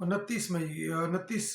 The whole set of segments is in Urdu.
29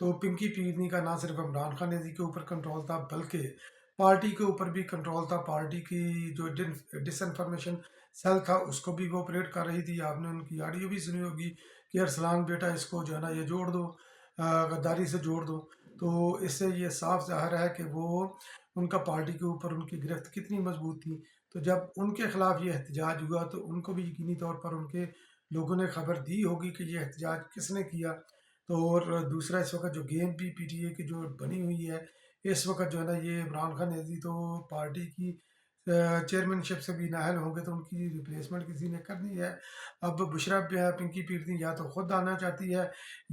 تو پنکی پیرنی کا نہ صرف عمران خان نیازی کے اوپر کنٹرول تھا بلکہ پارٹی کے اوپر بھی کنٹرول تھا. پارٹی کی جو ڈس انفارمیشن سیل تھا اس کو بھی وہ آپریٹ کر رہی تھی. آپ نے ان کی آڈیو بھی سنی ہوگی کہ ارسلان بیٹا اس کو جو ہے نا یہ جوڑ دو، غداری سے جوڑ دو. تو اس سے یہ صاف ظاہر ہے کہ وہ ان کا پارٹی کے اوپر ان کی گرفت کتنی مضبوط تھی. تو جب ان کے خلاف یہ احتجاج ہوا تو ان کو بھی یقینی طور پر ان کے لوگوں نے خبر دی ہوگی کہ یہ احتجاج کس نے کیا. تو اور دوسرا اس وقت جو گیم بھی پی ٹی اے کی جو بنی ہوئی ہے اس وقت جو ہے نا یہ عمران خان نیازی تو پارٹی کی چیئرمین شپ سے بھی نااہل ہوں گے تو ان کی ریپلیسمنٹ کسی نے کرنی ہے. اب بشرا پنکی پیرنی یا تو خود آنا چاہتی ہے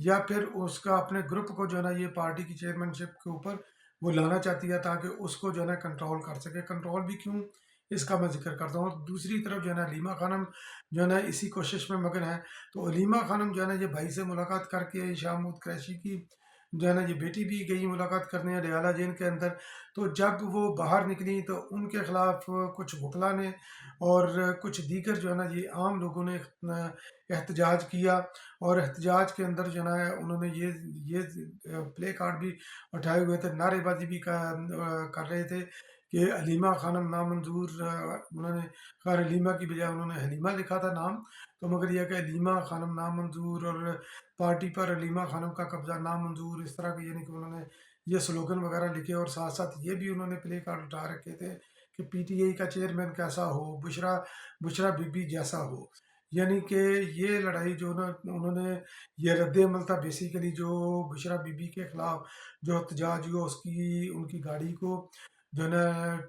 یا پھر اس کا اپنے گروپ کو جو ہے نا یہ پارٹی کی چیئرمین شپ کے اوپر وہ لانا چاہتی ہے تاکہ اس کو جو ہے نا کنٹرول کر سکے. کنٹرول بھی کیوں اس کا میں ذکر کرتا ہوں. دوسری طرف جو ہے نا علیمہ خانم جو ہے نا اسی کوشش میں مگن ہے. تو علیمہ خانم جو ہے نا یہ بھائی سے ملاقات کر کے شاہ محمود قریشی کی جو ہے نا یہ بیٹی بھی گئی ملاقات کرنے ڈیالہ جیل کے اندر. تو جب وہ باہر نکلی تو ان کے خلاف کچھ وکلا نے اور کچھ دیگر جو ہے نا یہ عام لوگوں نے احتجاج کیا. اور احتجاج کے اندر جو ہے نا انہوں نے یہ پلے کارڈ بھی اٹھائے ہوئے تھے، نعرے بازی بھی کر رہے تھے کہ علیمہ خانم نامنظور. انہوں نے خیر علیمہ کی بجائے انہوں نے حلیمہ لکھا تھا نام، تو مگر یہ کہ علیمہ خانم نامنظور اور پارٹی پر علیمہ خانم کا قبضہ نامنظور، اس طرح کے یعنی کہ انہوں نے یہ سلوگن وغیرہ لکھے. اور ساتھ ساتھ یہ بھی انہوں نے پلے کارڈ اٹھا رکھے تھے کہ پی ٹی آئی کا چیئرمین کیسا ہو، بشرا بی بی جیسا ہو. یعنی کہ یہ لڑائی جو نا انہوں نے یہ رد عمل تھا بیسیکلی جو بشرا بی بی کے خلاف جو احتجاج ہوا، اس کی ان کی گاڑی کو جو ہے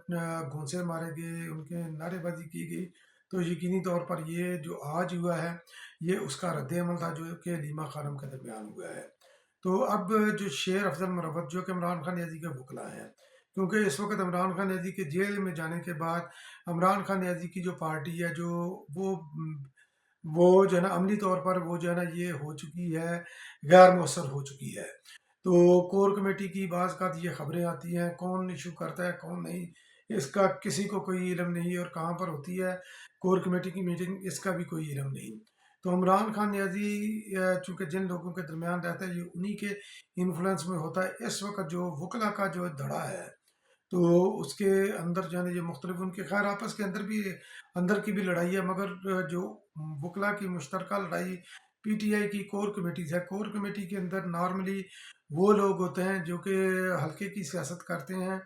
نا گھونسے مارے گئے، ان کے نعرے بازی کی گئی. تو یقینی طور پر یہ جو آج ہوا ہے یہ اس کا رد عمل تھا جو کہ علیمہ خانم کے درمیان ہوا ہے. تو اب جو شیر افضل مروت جو کہ عمران خان نیازی کے وکلا ہیں، کیونکہ اس وقت عمران خان نیازی کے جیل میں جانے کے بعد عمران خان نیازی کی جو پارٹی ہے جو وہ وہ جو ہے نا عملی طور پر وہ جو ہے نا یہ ہو چکی ہے، غیر مؤثر ہو چکی ہے. تو کور کمیٹی کی بعض کا یہ خبریں آتی ہیں کون ایشو کرتا ہے کون نہیں، اس کا کسی کو کوئی علم نہیں، اور کہاں پر ہوتی ہے کور کمیٹی کی میٹنگ اس کا بھی کوئی علم نہیں. تو عمران خان نیازی چونکہ جن لوگوں کے درمیان رہتا ہے یہ انہی کے انفلوئنس میں ہوتا ہے. اس وقت جو وکلا کا جو دھڑا ہے تو اس کے اندر جو ہے نا یہ مختلف ان کے خیر آپس کے اندر بھی اندر کی بھی لڑائی ہے، مگر جو وکلا کی مشترکہ لڑائی پی ٹی آئی کی کور کمیٹی ہے. کور کمیٹی کے اندر نارملی وہ لوگ ہوتے ہیں جو کہ حلقے کی سیاست کرتے ہیں،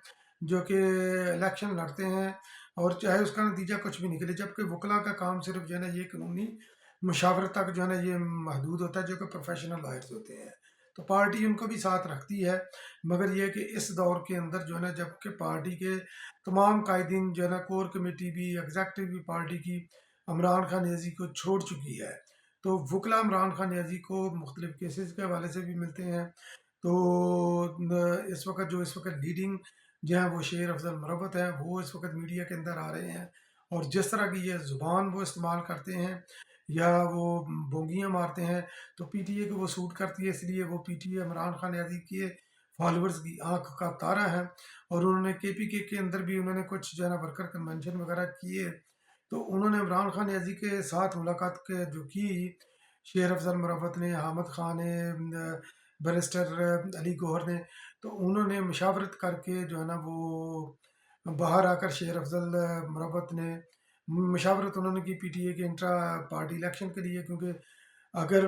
جو کہ الیکشن لڑتے ہیں اور چاہے اس کا نتیجہ کچھ بھی نکلے. جبکہ وکلا کا کام صرف جو ہے نا یہ قانونی مشاورت تک جو ہے نا یہ محدود ہوتا ہے، جو کہ پروفیشنل لائرز ہوتے ہیں. تو پارٹی ان کو بھی ساتھ رکھتی ہے، مگر یہ کہ اس دور کے اندر جو ہے نا جب کہ پارٹی کے تمام قائدین جو ہے نا کور کمیٹی بھی ایگزیکٹو بھی پارٹی کی عمران خان نیازی کو چھوڑ چکی ہے. تو وکلا عمران خان نیازی کو مختلف کیسز کے حوالے سے بھی ملتے ہیں. تو اس وقت لیڈنگ جو ہے وہ شیر افضل مروت ہے، وہ اس وقت میڈیا کے اندر آ رہے ہیں. اور جس طرح کی یہ زبان وہ استعمال کرتے ہیں یا وہ بونگیاں مارتے ہیں تو پی ٹی اے کو وہ سوٹ کرتی ہے، اس لیے وہ P T I Imran Khan Niazi کے فالورز کی آنکھ کا تارا ہے. اور انہوں نے کے پی کے اندر بھی انہوں نے کچھ جو ہے نا ورکر کنونشن وغیرہ کیے. تو انہوں نے عمران خان نیازی کے ساتھ ملاقات جو کی شیر افضل مروت نے، حامد خان نے، بیرسٹر علی گوہر نے، تو انہوں نے مشاورت کر کے جو ہے نا وہ باہر آ کر شیر افضل مروت نے مشاورت انہوں نے کی پی ٹی اے کے انٹرا پارٹی الیکشن کے لیے. کیونکہ اگر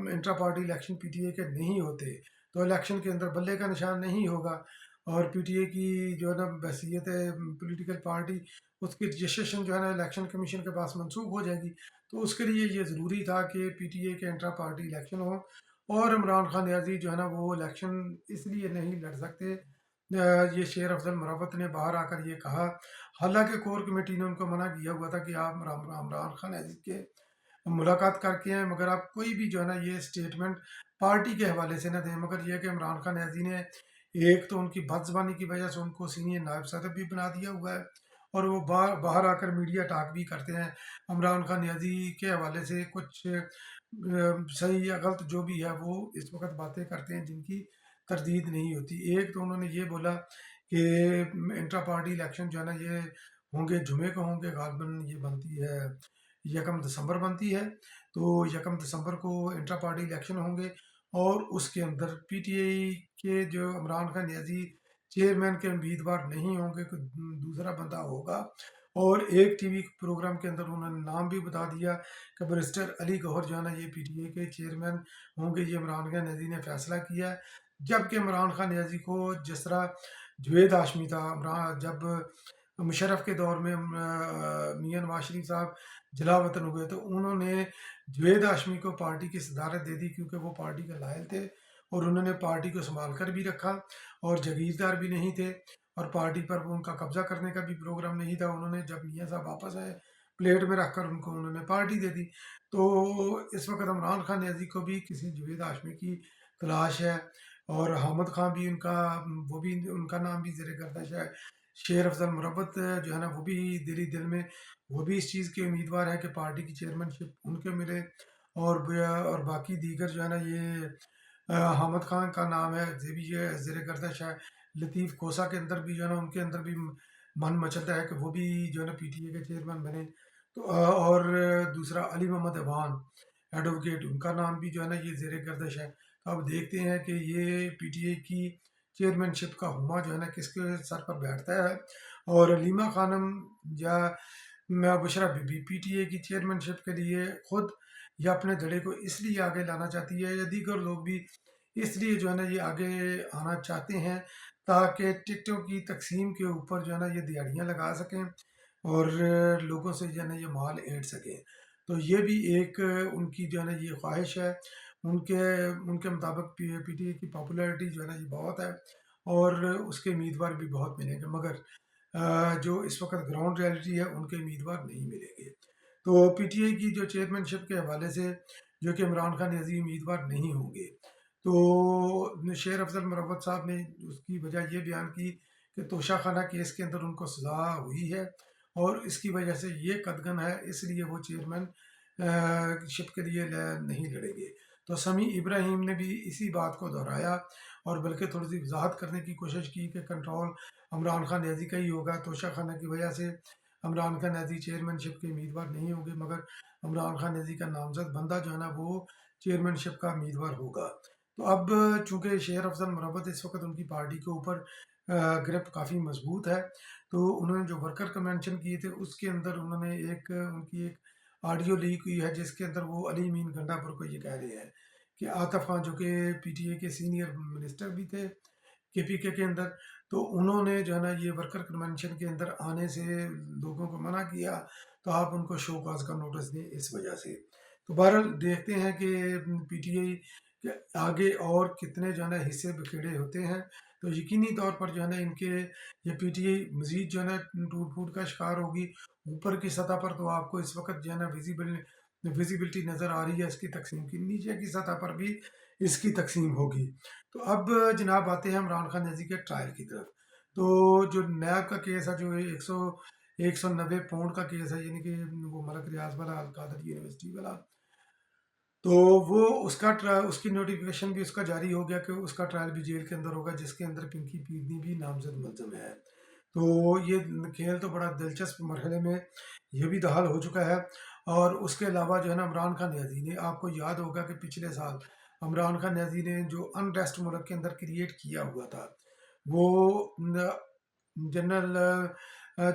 انٹرا پارٹی الیکشن پی ٹی اے کے نہیں ہوتے تو الیکشن کے اندر بلے کا نشان نہیں ہوگا، اور پی ٹی اے کی جو ہے نا بحثیت پولیٹیکل پارٹی اس کی رجسٹریشن جو ہے نا الیکشن کمیشن کے پاس منسوخ ہو جائے گی. تو اس کے لیے یہ ضروری تھا کہ پی ٹی اے کے انٹرا پارٹی الیکشن ہو. اور عمران خان نیازی جو ہے نا وہ الیکشن اس لیے نہیں لڑ سکتے، یہ شیر افضل مروت نے باہر آ کر یہ کہا، حالانکہ کور کمیٹی نے ان کو منع کیا ہوا تھا کہ آپ عمران خان نیازی کے ملاقات کر کے ہیں، مگر آپ کوئی بھی جو ہے نا یہ اسٹیٹمنٹ پارٹی کے حوالے سے نہ دیں. مگر یہ کہ عمران خان نیازی نے ایک تو ان کی بد زبانی کی وجہ سے ان کو سینئر نائب صدر بھی بنا دیا ہوا ہے، اور وہ باہر آ کر میڈیا ٹاک بھی کرتے ہیں عمران خان نیازی کے حوالے سے. کچھ صحیح یا غلط جو بھی ہے وہ اس وقت باتیں کرتے ہیں جن کی تردید نہیں ہوتی. ایک تو انہوں نے یہ بولا کہ انٹرا پارٹی الیکشن جو ہے نا یہ ہوں گے جمعے کو ہوں گے، غالباً یہ بنتی ہے 1 دسمبر بنتی ہے، تو 1 دسمبر کو انٹرا پارٹی الیکشن ہوں گے. اور اس کے اندر پی ٹی آئی کے جو عمران خان نیازی چیئرمین کے امیدوار نہیں ہوں گے، کوئی دوسرا بندہ ہوگا۔ اور ایک ٹی وی پروگرام کے اندر انہوں نے نام بھی بتا دیا کہ بیرسٹر علی گوہر جو ہے نا یہ پی ٹی آئی کے چیئرمین ہوں گے، یہ عمران خان نیازی نے فیصلہ کیا ہے۔ جبکہ عمران خان نیازی کو جس طرح جوید ہاشمی تھا، جب مشرف کے دور میں میاں نواز شریف صاحب جلا وطن ہوئے تو انہوں نے جوید ہاشمی کو پارٹی کی صدارت دے دی، کیونکہ وہ پارٹی کے لائل تھے اور انہوں نے پارٹی کو سنبھال کر بھی رکھا اور جاگیردار بھی نہیں تھے، اور پارٹی پر ان کا قبضہ کرنے کا بھی پروگرام نہیں تھا۔ انہوں نے جب میاں صاحب واپس آئے پلیٹ میں رکھ کر ان کو انہوں نے پارٹی دے دی۔ تو اس وقت عمران خان نیازی کو بھی کسی جوید ہاشمی کی تلاش ہے، اور حامد خان بھی ان کا، وہ بھی ان کا نام بھی زیر گردش ہے۔ شیر افضل مربت جو ہے نا وہ بھی دل میں وہ بھی اس چیز کے امیدوار ہے کہ پارٹی کی چیئرمین شپ ان کے ملے، اور باقی دیگر جو ہے نا یہ حامد خان کا نام ہے، یہ بھی یہ زیر گردش ہے۔ لطیف کوسا کے اندر بھی جو ہے نا ان کے اندر بھی من مچلتا ہے کہ وہ بھی جو ہے نا پی ٹی اے کے چیئرمین بنے۔ تو اور دوسرا علی محمد ایوان ایڈوکیٹ، ان کا نام بھی جو ہے نا یہ زیر گردش ہے۔ تو اب دیکھتے ہیں کہ یہ پی ٹی اے کی چیئرمین شپ کا ہما جو ہے نا کس کے سر پر بیٹھتا ہے۔ اور علیمہ خانم یا Bushra Bibi P T I کی چیئرمین شپ کے لیے خود یا اپنے دھڑے کو اس لیے آگے لانا چاہتی ہے، یا دیگر لوگ بھی اس لیے جو ہے نا یہ آگے آنا چاہتے ہیں تاکہ ٹکٹوں کی تقسیم کے اوپر جو ہے نا یہ دیہڑیاں لگا سکیں اور لوگوں سے جو ہے نا یہ مال اینٹ سکیں۔ تو یہ بھی ایک ان کی جو ہے نا یہ خواہش ہے۔ ان کے مطابق پی ٹی اے کی پاپولیرٹی جو ہے نا یہ بہت ہے اور اس کے امیدوار بھی بہت ملیں گے، مگر جو اس وقت گراؤنڈ ریالٹی ہے ان کے امیدوار نہیں ملیں گے۔ تو پی ٹی اے کی جو چیئرمین شپ کے حوالے سے جو کہ عمران خان نیازی امیدوار نہیں ہوں گے، تو شیر افضل مروت صاحب نے اس کی وجہ یہ بیان کی کہ توشہ خانہ کیس کے اندر ان کو سزا ہوئی ہے اور اس کی وجہ سے یہ قدغن ہے، اس لیے وہ چیئرمین شپ کے لیے نہیں لڑیں گے۔ تو سمیع ابراہیم نے بھی اسی بات کو دہرایا اور بلکہ تھوڑی سی وضاحت کرنے کی کوشش کی کہ کنٹرول عمران خان نیازی کا ہی ہوگا۔ توشہ خانہ کی وجہ سے عمران خان نیازی چیئرمین شپ کے امیدوار نہیں ہوں گے، مگر عمران خان نیازی کا نامزد بندہ جو ہے نا وہ چیئرمین شپ کا امیدوار ہوگا۔ تو اب چونکہ شیر افضل مروت اس وقت ان کی پارٹی کے اوپر گرپ کافی مضبوط ہے، تو انہوں نے جو ورکر کنونشن کیے تھے اس کے اندر انہوں نے ان کی ایک آڈیو لیک ہوئی ہے جس کے اندر وہ علی امین گنڈا پر کو یہ کہہ رہے ہیں کہ عاطف خان جو کہ پی ٹی اے کے سینئر منسٹر بھی تھے کے پی کے اندر، تو انہوں نے جو ہے نا یہ ورکر کنونشن کے اندر آنے سے لوگوں کو منع کیا، تو آپ ان کو شو کاز کا نوٹس دیں اس وجہ سے۔ تو بہرحال دیکھتے ہیں کہ پی ٹی آئی کے آگے اور کتنے جو ہے نا حصے بکھیڑے ہوتے ہیں۔ تو یقینی طور پر جو ہے نا ان کے یہ پی ٹی آئی مزید جو ہے نا ٹوٹ پھوٹ کا شکار ہوگی۔ اوپر کی سطح پر تو آپ کو اس وقت جو ہے نا ویزیبلٹی نظر آ رہی ہے اس کی تقسیم کی، نیچے کی سطح پر بھی اس کی تقسیم ہوگی۔ تو اب جناب آتے ہیں عمران خان نیازی کے ٹرائل کی طرف۔ تو جو نیب کا کیس ہے، جو 190 پاؤنڈ کا کیس ہے، یعنی کہ وہ ملک ریاض والا القادری یونیورسٹی والا، تو وہ اس کی نوٹیفیکیشن بھی اس کا جاری ہو گیا کہ اس کا ٹرائل بھی جیل کے اندر ہوگا، جس کے اندر پنکی پیرنی بھی نامزد ملزم ہے۔ تو یہ کھیل تو بڑا دلچسپ مرحلے میں یہ بھی دخل ہو چکا ہے۔ اور اس کے علاوہ جو ہے نا عمران خان نیازی نے، آپ کو یاد ہوگا کہ پچھلے سال عمران خان نیازی نے جو انریسٹ ملک کے اندر کریٹ کیا ہوا تھا، وہ general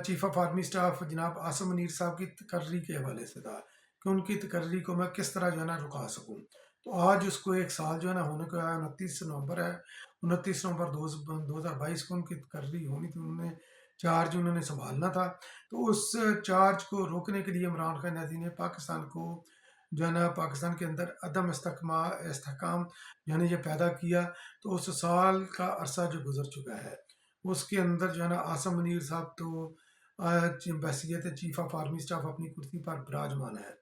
chief of army staff جناب عاصم منیر صاحب کی تقرری کے حوالے سے تھا کہ ان کی تقرری کو میں کس طرح جو ہے نا رکا سکوں۔ تو آج اس کو ایک سال جو ہے نا ہونے کو ہے، 29 نومبر ہے، 29 نومبر 2022 کو ان کی تقرری ہونی تھی، انہوں نے چارج انہوں نے سنبھالنا تھا۔ تو اس چارج کو روکنے کے لیے عمران خان نیازی نے پاکستان کو جو ہے نا پاکستان کے اندر عدم استحکام یعنی یہ پیدا کیا۔ تو اس سال کا عرصہ جو گزر چکا ہے اس کے اندر جو ہے نا عاصم منیر صاحب تو بحثیت چیف آف آرمی اسٹاف اپنی کرسی پر براجمان ہے،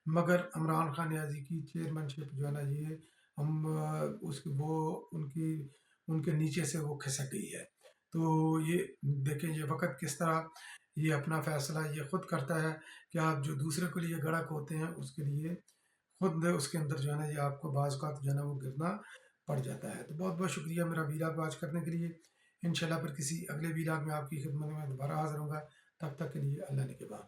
مگر عمران خان نیازی کی چیئرمین شپ جو ہے نا یہ ہم ان کے نیچے سے وہ کھسک گئی ہے۔ تو یہ دیکھیں یہ وقت کس طرح یہ اپنا فیصلہ یہ خود کرتا ہے کہ آپ جو دوسرے کے لیے گڑھک ہوتے ہیں اس کے لیے خود اس کے اندر جو ہے نا یہ آپ کو بعض اوقات جو ہے نا وہ گرنا پڑ جاتا ہے۔ تو بہت بہت شکریہ میرا ویلاگ واچ کرنے کے لیے۔ انشاءاللہ پھر کسی اگلے ویلاگ میں آپ کی خدمت میں دوبارہ حاضر ہوں گا، تب تک کے لیے اللہ نگہبان۔